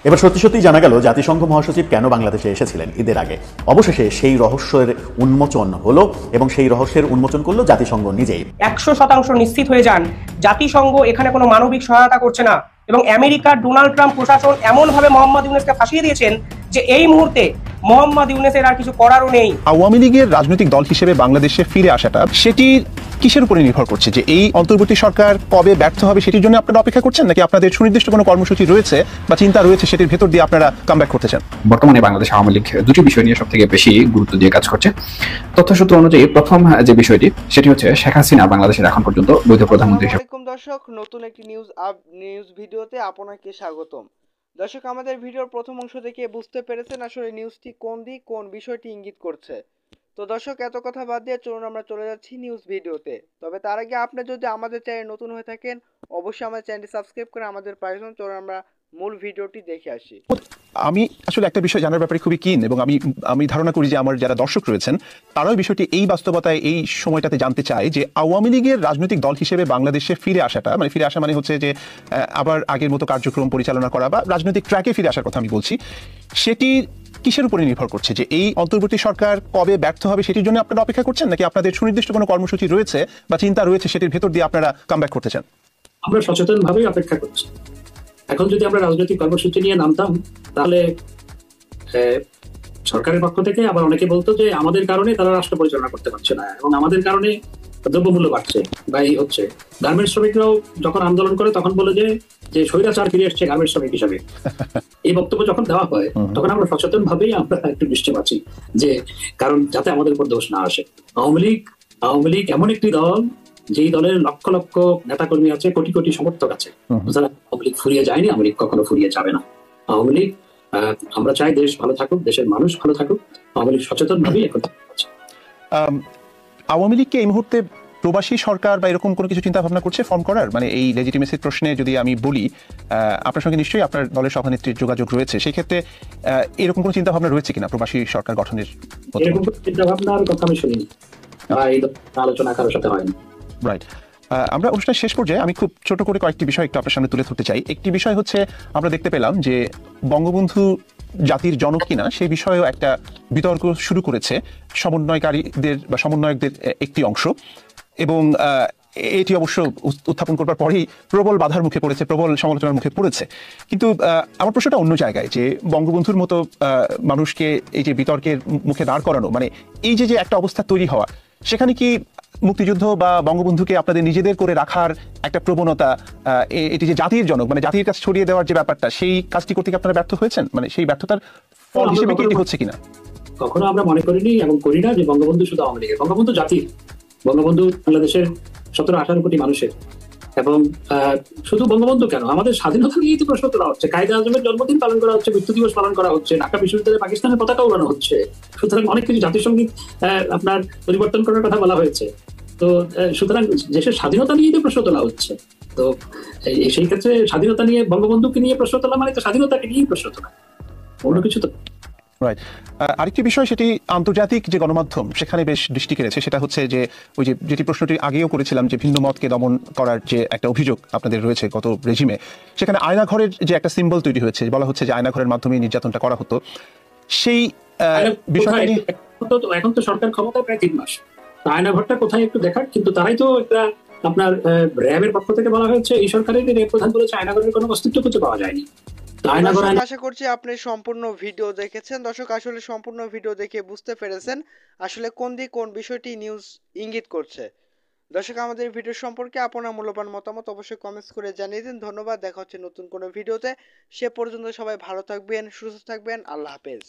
এবার সত্যি সত্যি জানা গেল জাতিসংঘ মহাসচিব কেন বাংলাদেশে এসেছিলেন ঈদের আগে। অবশেষে সেই রহস্যের উন্মোচন হলো এবং সেই রহস্যের উন্মোচন করলো জাতিসংঘ নিজেই। 100% নিশ্চিত হয়ে যান জাতিসংঘ এখানে কোনো মানবিক সহায়তা করছে না এবং আমেরিকার ডোনাল্ড ট্রাম্প প্রশাসন এমনভাবে মোহাম্মদ ইউনূসকে ফাঁসিয়ে দিয়েছেন যে এই মুহূর্তে মোহাম্মদ ইউনূসের আর কিছু করারও নেই। আওয়ামী লীগের রাজনৈতিক দল হিসেবে বাংলাদেশে ফিরে আসাটা সেটি কিসের উপরে নির্ভর করছে? যে এই অন্তর্বর্তী সরকার কবে ব্যর্থ হবে সেটির জন্য আপনারা অপেক্ষা করছেন, নাকি আপনাদের সুনির্দিষ্ট কোনো কর্মসূচি রয়েছে বা চিন্তা রয়েছে সেটির ভেতর দিয়ে আপনারা কামব্যাক করতে চান? বর্তমানে বাংলাদেশ আওয়ামী লীগ দুটি বিষয় নিয়ে সব থেকে বেশি গুরুত্ব দিয়ে কাজ করছে। তথ্যসূত্র অনুযায়ী প্রথম যে বিষয়টি সেটি হচ্ছে শেখ হাসিনা বাংলাদেশের এখন পর্যন্ত বৈধ প্রধানমন্ত্রী হিসেবে। দর্শক, নতুন একটি নিউজ ভিডিওতে আপনাকে স্বাগতম। দর্শক, আমাদের ভিডিওর প্রথম অংশ থেকে বুঝতে পেরেছেন আসলে নিউজটি কোন বিষয়টি ইঙ্গিত করছে। তো দর্শক, এত কথা বাদ দিয়ে চলুন আমরা চলে যাচ্ছি নিউজ ভিডিওতে। তবে তার আগে আপনি যদি আমাদের চ্যানেল নতুন হয়ে থাকেন অবশ্যই আমাদের চ্যানেলটি সাবস্ক্রাইব করে আমাদের পাশে থাকুন। চলুন আমরা মূল ভিডিওটি দেখে আসি। আমি আসলে একটা বিষয় জানার ব্যাপারে খুবই কিন এবং আমি ধারণা করি যে আমার যারা দর্শক রয়েছেন তারাও বিষয়টি এই বাস্তবতায় এই সময়টাতে জানতে চায় যে আওয়ামী লীগের রাজনৈতিক দল হিসেবে বাংলাদেশে ফিরে আসাটা, মানে ফিরে আসা মানে হচ্ছে যে আবার আগের মতো কার্যক্রম পরিচালনা করা বা রাজনৈতিক ট্র্যাকে ফিরে আসার কথা আমি বলছি, সেটি কিসের উপরে নির্ভর করছে? যে এই অন্তর্বর্তী সরকার কবে ব্যর্থ হবে সেটির জন্য আপনারা অপেক্ষা করছেন, নাকি আপনাদের সুনির্দিষ্ট কোনো কর্মসূচি রয়েছে বা চিন্তা রয়েছে সেটির ভেতর দিয়ে আপনারা কামব্যাক করতে চান? আমরা সচেতনভাবেই অপেক্ষা করছি। এখন যদি আমরা রাজনৈতিক কর্মসূচি নিয়ে নামতাম তাহলে সরকারের পক্ষ থেকে আবার অনেকে বলতো যে আমাদের কারণে তারা রাষ্ট্র পরিচালনা করতে পারছে না এবং আমাদের কারণে দ্রব্যমূল্য বাড়ছে বা এই হচ্ছে। গার্মেন্টস শ্রমিকরাও যখন আন্দোলন করে তখন বলে যে স্বৈরাচার ফিরে এসছে গার্মেন্টস শ্রমিক হিসাবে। এই বক্তব্য যখন দেওয়া হয় তখন আমরা সচেতন ভাবেই আমরা একটু নিশ্চয় আছি যে কারণ যাতে আমাদের উপর দোষ না আসে। আওয়ামী লীগ এমন একটি দল যেই দলের লক্ষ লক্ষ নেতাকর্মী আছে, কোটি কোটি সমর্থক আছে। আওয়ামী লীগ ফুরিয়ে যায়নি, আওয়ামী লীগ কখনো ফুরিয়ে যাবে না। আওয়ামী লীগ আমরা চাই দেশ ভালো থাকুক, দেশের মানুষ ভালো থাকুক। আওয়ামী লীগ সচেতন ভাবেই এখন আওয়ামী লীগকে এই মুহূর্তে প্রবাসী সরকার বা এরকম কোনো কিছু চিন্তা ভাবনা করছে ফর্ম করার? মানে এই লেজিটিমেসির প্রশ্নে যদি আমি বলি, আপনার সঙ্গে নিশ্চয়ই আপনার দলের সভানেত্রীর যোগাযোগ রয়েছে, সেই ক্ষেত্রে এরকম কোনো চিন্তা ভাবনা রয়েছে কিনা প্রবাসী সরকার গঠনের? এরকম চিন্তা ভাবনার কথা আমি শুনিনি, এই আলোচনা কারোর সাথে হয়নি। রাইট। আমরা অনুষ্ঠানের শেষ পর্যায়ে আমি খুব ছোট করে কয়েকটি বিষয় একটু আপনার সামনে তুলে ধরতে চাই। একটি বিষয় হচ্ছে, আমরা দেখতে পেলাম যে বঙ্গবন্ধু জাতির জনক কিনা সেই বিষয়েও একটা বিতর্ক শুরু করেছে সমন্বয়কারীদের বা সমন্বয়কদের একটি অংশ, এবং এটি অবশ্য উত্থাপন করবার পরেই প্রবল বাধার মুখে পড়েছে, প্রবল সমালোচনার মুখে পড়েছে। কিন্তু আমার প্রশ্নটা অন্য জায়গায়, যে বঙ্গবন্ধুর মতো মানুষকে এই যে বিতর্কের মুখে দাঁড় করানো, মানে এই যে একটা অবস্থা তৈরি হওয়া, সেখানে কি মুক্তিযুদ্ধ বা বঙ্গবন্ধুকে আপনাদের নিজেদের করে রাখার একটা প্রবণতা, এটি যে জাতির জনক, মানে জাতির কাছে ছড়িয়ে দেওয়ার যে ব্যাপারটা, সেই কাজটি করতে কি আপনারা ব্যর্থ হয়েছেন? মানে সেই ব্যর্থতার ফল হিসেবে কি এটি হচ্ছে কিনা? কখনো আমরা মনে করিনি এবং করি না যে বঙ্গবন্ধু শুধু আওয়ামী লীগের। বঙ্গবন্ধু জাতির, বঙ্গবন্ধু বাংলাদেশের 17-18 কোটি মানুষের। এবং শুধু বঙ্গবন্ধু কেন, আমাদের স্বাধীনতা নিয়েই তো প্রশ্ন তোলা হচ্ছে। কায়েদে আজমের জন্মদিন পালন করা হচ্ছে, মৃত্যু দিবস পালন করা হচ্ছে, ঢাকা বিশ্ববিদ্যালয়ে পাকিস্তানের পতাকা উড়ানো হচ্ছে। সুতরাং অনেক কিছু জাতিসংগীত আপনার পরিবর্তন করার কথা বলা হয়েছে। তো সুতরাং দেশের স্বাধীনতা নিয়েই তো প্রশ্ন তোলা হচ্ছে। তো সেই ক্ষেত্রে স্বাধীনতা নিয়ে বঙ্গবন্ধুকে নিয়ে প্রশ্ন তোলা মানে তো স্বাধীনতাকে নিয়েই প্রশ্ন তোলা, অন্য কিছু তো। রাইট। আরেকটি বিষয়, সেটি আন্তর্জাতিক যে গণমাধ্যম সেখানে বেশ দৃষ্টি কেড়েছে, সেটা হচ্ছে যে ওই যেটি প্রশ্নটি আগেও করেছিলাম, যে ভিন্ন মতকে দমন করার যে একটা অভিযোগ আপনাদের রয়েছে গত রেজিমে, সেখানে আয়নাঘরের যে একটা সিম্বল তৈরি হয়েছে, বলা হচ্ছে যে আয়নাঘরের মাধ্যমে নির্যাতনটা করা হতো। সেই বিষয়টা নিয়ে এখন তো সরকার ক্ষমতায় প্রায় 3 মাস, আয়নাঘরটা কোথায় একটু দেখার, কিন্তু তারাই তো একটা আপনার র্যাবের পক্ষ থেকে বলা হয়েছে, এই সরকারের র্যাব প্রধান বলেছে আয়নাঘরের কোনো অস্তিত্ব খুঁজে পাওয়া যায়নি। আশা করছি আপনি সম্পূর্ণ ভিডিও দেখেছেন। দর্শক, আসলে সম্পূর্ণ ভিডিও দেখে বুঝতে পেরেছেন আসলে কোন বিষয়টি নিউজ ইঙ্গিত করছে। দর্শক, আমাদের ভিডিও সম্পর্কে আপনার মূল্যবান মতামত অবশ্যই কমেন্টস করে জানিয়ে দিন। ধন্যবাদ। দেখা হচ্ছে নতুন কোনো ভিডিওতে। সে পর্যন্ত সবাই ভালো থাকবেন, সুস্থ থাকবেন। আল্লাহ হাফেজ।